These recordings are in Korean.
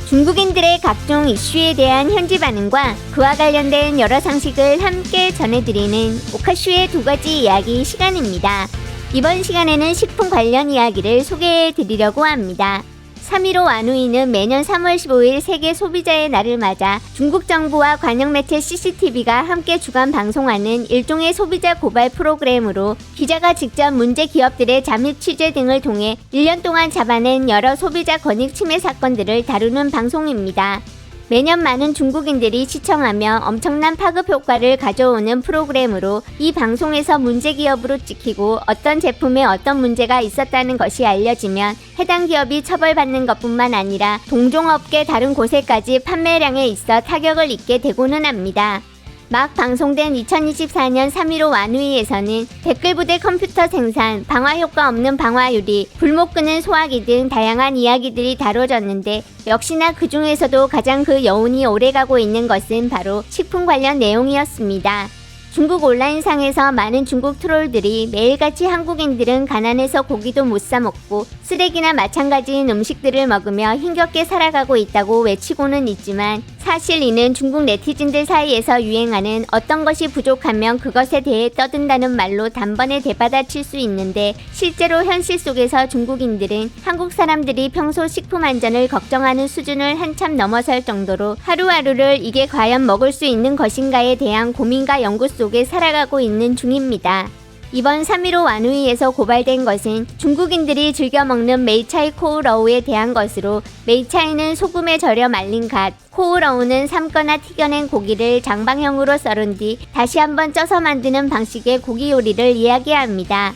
중국인들의 각종 이슈에 대한 현지 반응과 그와 관련된 여러 상식을 함께 전해드리는 오카슈의 두 가지 이야기 시간입니다. 이번 시간에는 식품 관련 이야기를 소개해드리려고 합니다. 3.15 완우이는 매년 3월 15일 세계 소비자의 날을 맞아 중국 정부와 관영 매체 CCTV가 함께 주간 방송하는 일종의 소비자 고발 프로그램으로 기자가 직접 문제 기업들의 잠입 취재 등을 통해 1년 동안 잡아낸 여러 소비자 권익 침해 사건들을 다루는 방송입니다. 매년 많은 중국인들이 시청하며 엄청난 파급 효과를 가져오는 프로그램으로 이 방송에서 문제 기업으로 찍히고 어떤 제품에 어떤 문제가 있었다는 것이 알려지면 해당 기업이 처벌받는 것뿐만 아니라 동종업계 다른 곳에까지 판매량에 있어 타격을 입게 되고는 합니다. 막 방송된 2024년 3.15 완우이에서는 댓글부대 컴퓨터 생산, 방화효과 없는 방화유리, 불목 끄는 소화기 등 다양한 이야기들이 다뤄졌는데 역시나 그 중에서도 가장 그 여운이 오래가고 있는 것은 바로 식품 관련 내용이었습니다. 중국 온라인상에서 많은 중국 트롤들이 매일같이 한국인들은 가난해서 고기도 못 사 먹고 쓰레기나 마찬가지인 음식들을 먹으며 힘겹게 살아가고 있다고 외치고는 있지만 사실 이는 중국 네티즌들 사이에서 유행하는 어떤 것이 부족하면 그것에 대해 떠든다는 말로 단번에 되받아칠 수 있는데 실제로 현실 속에서 중국인들은 한국 사람들이 평소 식품 안전을 걱정하는 수준을 한참 넘어설 정도로 하루하루를 이게 과연 먹을 수 있는 것인가에 대한 고민과 연구 속에 살아가고 있는 중입니다. 이번 3.15 완우이에서 고발된 것은 중국인들이 즐겨 먹는 메이차이 코우러우에 대한 것으로 메이차이는 소금에 절여 말린 갓, 코우러우는 삶거나 튀겨낸 고기를 장방형으로 썰은 뒤 다시 한번 쪄서 만드는 방식의 고기 요리를 이야기합니다.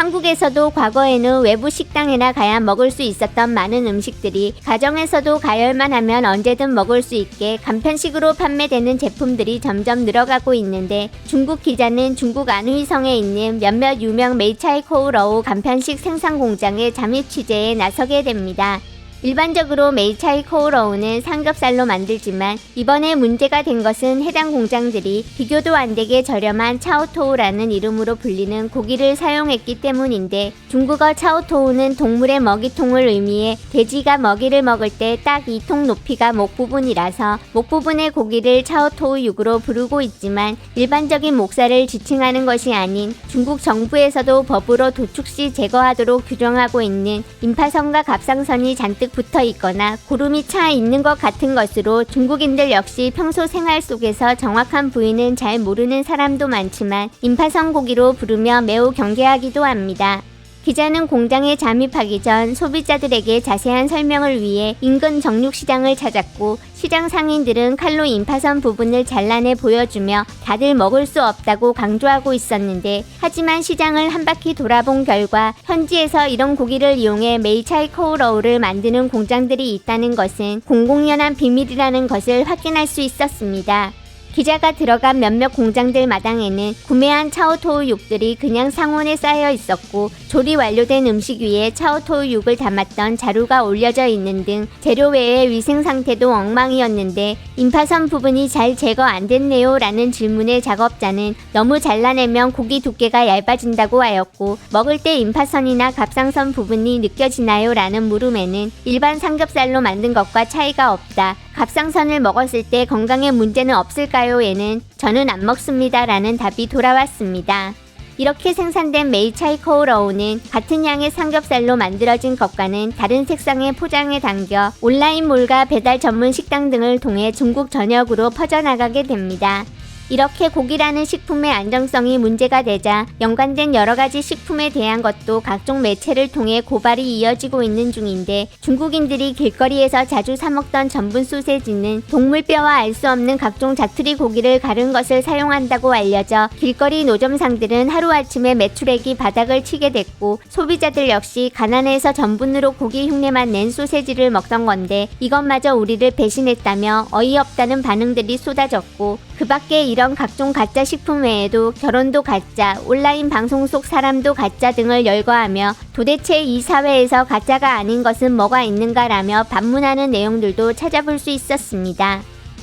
한국에서도 과거에는 외부 식당에나 가야 먹을 수 있었던 많은 음식들이 가정에서도 가열만 하면 언제든 먹을 수 있게 간편식으로 판매되는 제품들이 점점 늘어가고 있는데 중국 기자는 중국 안후이성에 있는 몇몇 유명 메이차이 코우러우 간편식 생산 공장의 잠입 취재에 나서게 됩니다. 일반적으로 메이차이 코우러우는 삼겹살로 만들지만 이번에 문제가 된 것은 해당 공장들이 비교도 안 되게 저렴한 차오토우라는 이름으로 불리는 고기를 사용했기 때문인데 중국어 차오토우는 동물의 먹이통을 의미해 돼지가 먹이를 먹을 때 딱 2통 높이가 목 부분이라서 목 부분의 고기를 차오토우 육으로 부르고 있지만 일반적인 목살을 지칭하는 것이 아닌 중국 정부에서도 법으로 도축 시 제거하도록 규정하고 있는 임파선과 갑상선이 잔뜩 붙어 있거나 고름이 차 있는 것 같은 것으로 중국인들 역시 평소 생활 속에서 정확한 부위는 잘 모르는 사람도 많지만 임파선 고기로 부르며 매우 경계하기도 합니다. 기자는 공장에 잠입하기 전 소비자들에게 자세한 설명을 위해 인근 정육시장을 찾았고 시장 상인들은 칼로 임파선 부분을 잘라내 보여주며 다들 먹을 수 없다고 강조하고 있었는데 하지만 시장을 한 바퀴 돌아본 결과 현지에서 이런 고기를 이용해 메이차이 코우러우를 만드는 공장들이 있다는 것은 공공연한 비밀이라는 것을 확인할 수 있었습니다. 기자가 들어간 몇몇 공장들 마당에는 구매한 차오토우 육들이 그냥 상온에 쌓여 있었고 조리 완료된 음식 위에 차오토우 육을 담았던 자루가 올려져 있는 등 재료 외의 위생 상태도 엉망이었는데 임파선 부분이 잘 제거 안 됐네요 라는 질문의 작업자는 너무 잘라내면 고기 두께가 얇아진다고 하였고 먹을 때 임파선이나 갑상선 부분이 느껴지나요 라는 물음에는 일반 삼겹살로 만든 것과 차이가 없다. 갑상선을 먹었을 때 건강에 문제는 없을까요? 에는 저는 안 먹습니다 라는 답이 돌아왔습니다. 이렇게 생산된 메이차이 코우러우는 같은 양의 삼겹살로 만들어진 것과는 다른 색상의 포장에 담겨 온라인몰과 배달 전문 식당 등을 통해 중국 전역으로 퍼져나가게 됩니다. 이렇게 고기라는 식품의 안정성이 문제가 되자 연관된 여러가지 식품에 대한 것도 각종 매체를 통해 고발이 이어지고 있는 중인데 중국인들이 길거리에서 자주 사먹던 전분 소세지는 동물뼈와 알 수 없는 각종 자투리 고기를 가른 것을 사용한다고 알려져 길거리 노점상들은 하루아침에 매출액이 바닥을 치게 됐고 소비자들 역시 가난해서 전분으로 고기 흉내만 낸 소세지를 먹던 건데 이것마저 우리를 배신했다며 어이없다는 반응들이 쏟아졌고 그 밖에 이런 각종 가짜 식품 외에도 결혼도 가짜, 온라인 방송 속 사람도 가짜 등을 열거하며 도대체 이 사회에서 가짜가 아닌 것은 뭐가 있는가라며 반문하는 내용들도 찾아볼 수 있었습니다.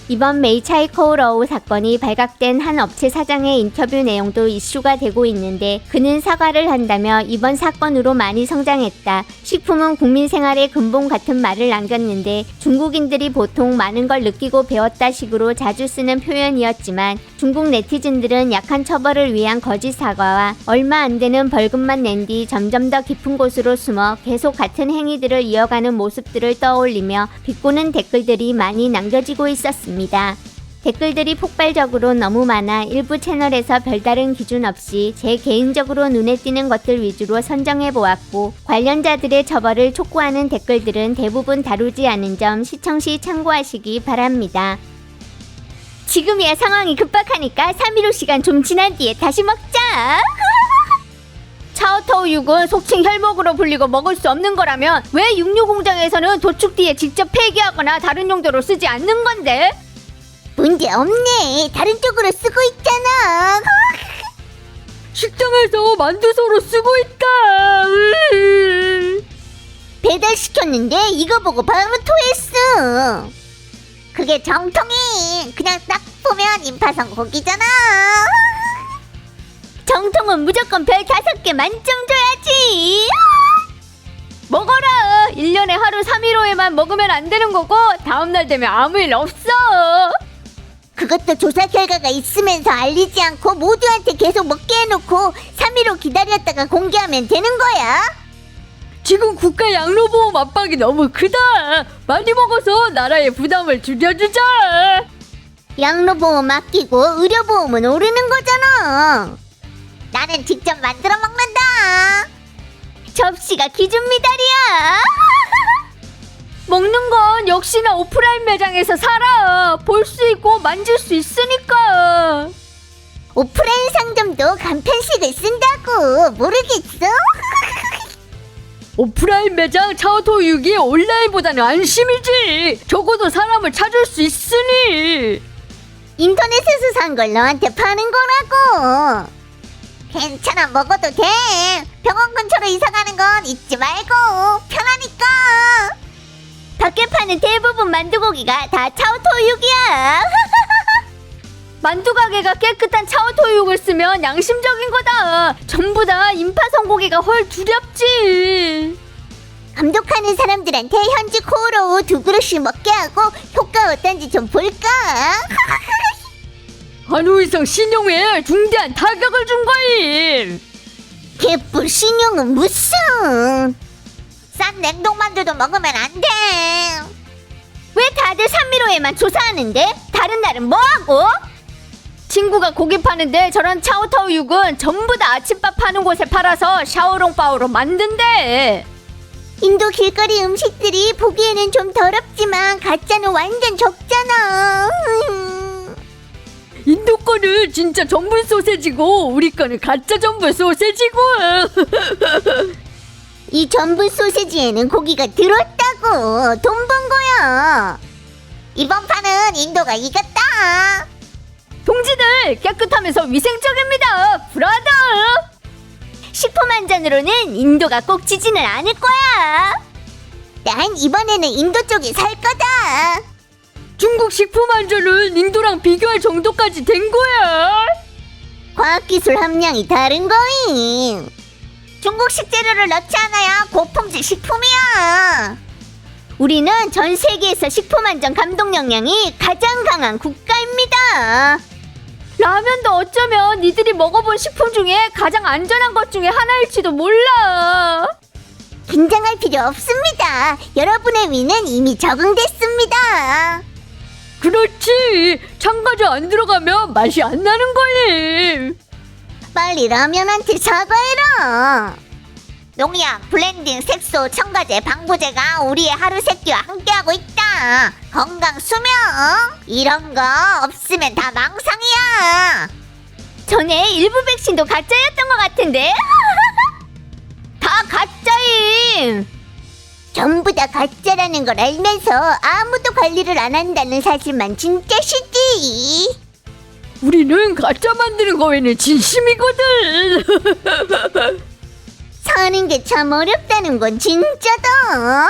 이번 메이차이코우러우 사건이 발각된 한 업체 사장의 인터뷰 내용도 이슈가 되고 있는데 그는 사과를 한다며 이번 사건으로 많이 성장했다. 식품은 국민 생활의 근본 같은 말을 남겼는데 중국인들이 보통 많은 걸 느끼고 배웠다 식으로 자주 쓰는 표현이었지만 중국 네티즌들은 약한 처벌을 위한 거짓 사과와 얼마 안 되는 벌금만 낸 뒤 점점 더 깊은 곳으로 숨어 계속 같은 행위들을 이어가는 모습들을 떠올리며 비꼬는 댓글들이 많이 남겨지고 있었습니다. 댓글들이 폭발적으로 너무 많아 일부 채널에서 별다른 기준 없이 제 개인적으로 눈에 띄는 것들 위주로 선정해 보았고 관련자들의 처벌을 촉구하는 댓글들은 대부분 다루지 않은 점 시청 시 참고하시기 바랍니다. 지금이야 상황이 급박하니까 3.15 시간 좀 지난 뒤에 다시 먹자. 차오터우육은 속칭 혈목으로 불리고 먹을 수 없는 거라면 왜 육류 공장에서는 도축 뒤에 직접 폐기하거나 다른 용도로 쓰지 않는 건데? 문제 없네. 다른 쪽으로 쓰고 있잖아. 식당에서 만두소로 쓰고 있다. 배달시켰는데 이거 보고 바로 토했어. 그게 정통이. 그냥 딱 보면 임파선 고기잖아. 정통은 무조건 별 5개 만점 줘야지. 먹어라. 1년에 하루 3.15에만 먹으면 안 되는 거고 다음날 되면 아무 일 없어. 그것도 조사 결과가 있으면서 알리지 않고 모두한테 계속 먹게 해놓고 3.15 기다렸다가 공개하면 되는 거야? 지금 국가 양로보험 압박이 너무 크다. 많이 먹어서 나라의 부담을 줄여주자. 양로보험 아끼고 의료보험은 오르는 거잖아. 나는 직접 만들어 먹는다. 접시가 기준 미달이야. 먹는 건 역시나 오프라인 매장에서 사라. 볼 수 있고 만질 수 있으니까. 오프라인 상점도 간편식을 쓴다고. 모르겠어? 오프라인 매장 차오토육이 온라인보다는 안심이지. 적어도 사람을 찾을 수 있으니. 인터넷에서 산 걸 너한테 파는 거라고. 괜찮아, 먹어도 돼. 병원 근처로 이사 가는 건 잊지 말고. 편하니까. 밖에 파는 대부분 만두고기가 다 차오토육이야. 만두 가게가 깨끗한 차오토육을 쓰면 양심적인 거다. 전부 다 임파선 고기가 헐 두렵지. 감독하는 사람들한테 현지 코오로우 2그릇씩 먹게 하고 효과 어떤지 좀 볼까? 한우이성 신용에 중대한 타격을 준 거임. 개뿔 신용은 무슨. 싼 냉동만두도 먹으면 안 돼. 왜 다들 3.15에만 조사하는데? 다른 날은 뭐하고? 친구가 고기 파는데 저런 차오토육은 전부 다 아침밥 파는 곳에 팔아서 샤오롱바오로 만든대. 인도 길거리 음식들이 보기에는 좀 더럽지만 가짜는 완전 적잖아. 인도 거는 진짜 전분 소세지고 우리 거는 가짜 전분 소세지고. 이 전분 소세지에는 고기가 들었다고. 돈 번 거야. 이번 판은 인도가 이겼다. 동지들 깨끗하면서 위생적입니다. 브라더. 식품 안전으로는 인도가 꼭 지지는 않을 거야. 난 이번에는 인도 쪽이 살 거다. 중국 식품 안전은 인도랑 비교할 정도까지 된 거야. 과학기술 함량이 다른 거임. 중국 식재료를 넣지 않아야 고품질 식품이야. 우리는 전 세계에서 식품 안전 감독 역량이 가장 강한 국가입니다. 라면도 어쩌면 니들이 먹어본 식품 중에 가장 안전한 것 중에 하나일지도 몰라. 긴장할 필요 없습니다. 여러분의 위는 이미 적응됐습니다. 그렇지. 첨가제 안 들어가면 맛이 안 나는 거임. 빨리 라면한테 사과해라. 농약, 블렌딩, 색소, 첨가제, 방부제가 우리의 하루 세끼와 함께하고 있다. 건강, 수명 이런 거 없으면 다 망상이야. 전에 일부 백신도 가짜였던 것 같은데? 다 가짜임. 전부 다 가짜라는 걸 알면서 아무도 관리를 안 한다는 사실만 진짜시지. 우리는 가짜 만드는 거에는 진심이거든. 사는 게 참 어렵다는 건 진짜다.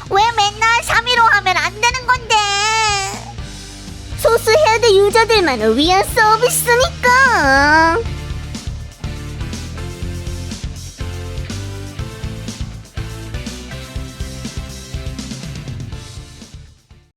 왜 맨날 3.15 하면 안 되는 건데? 소수 헤어드 유저들만을 위한 서비스니까.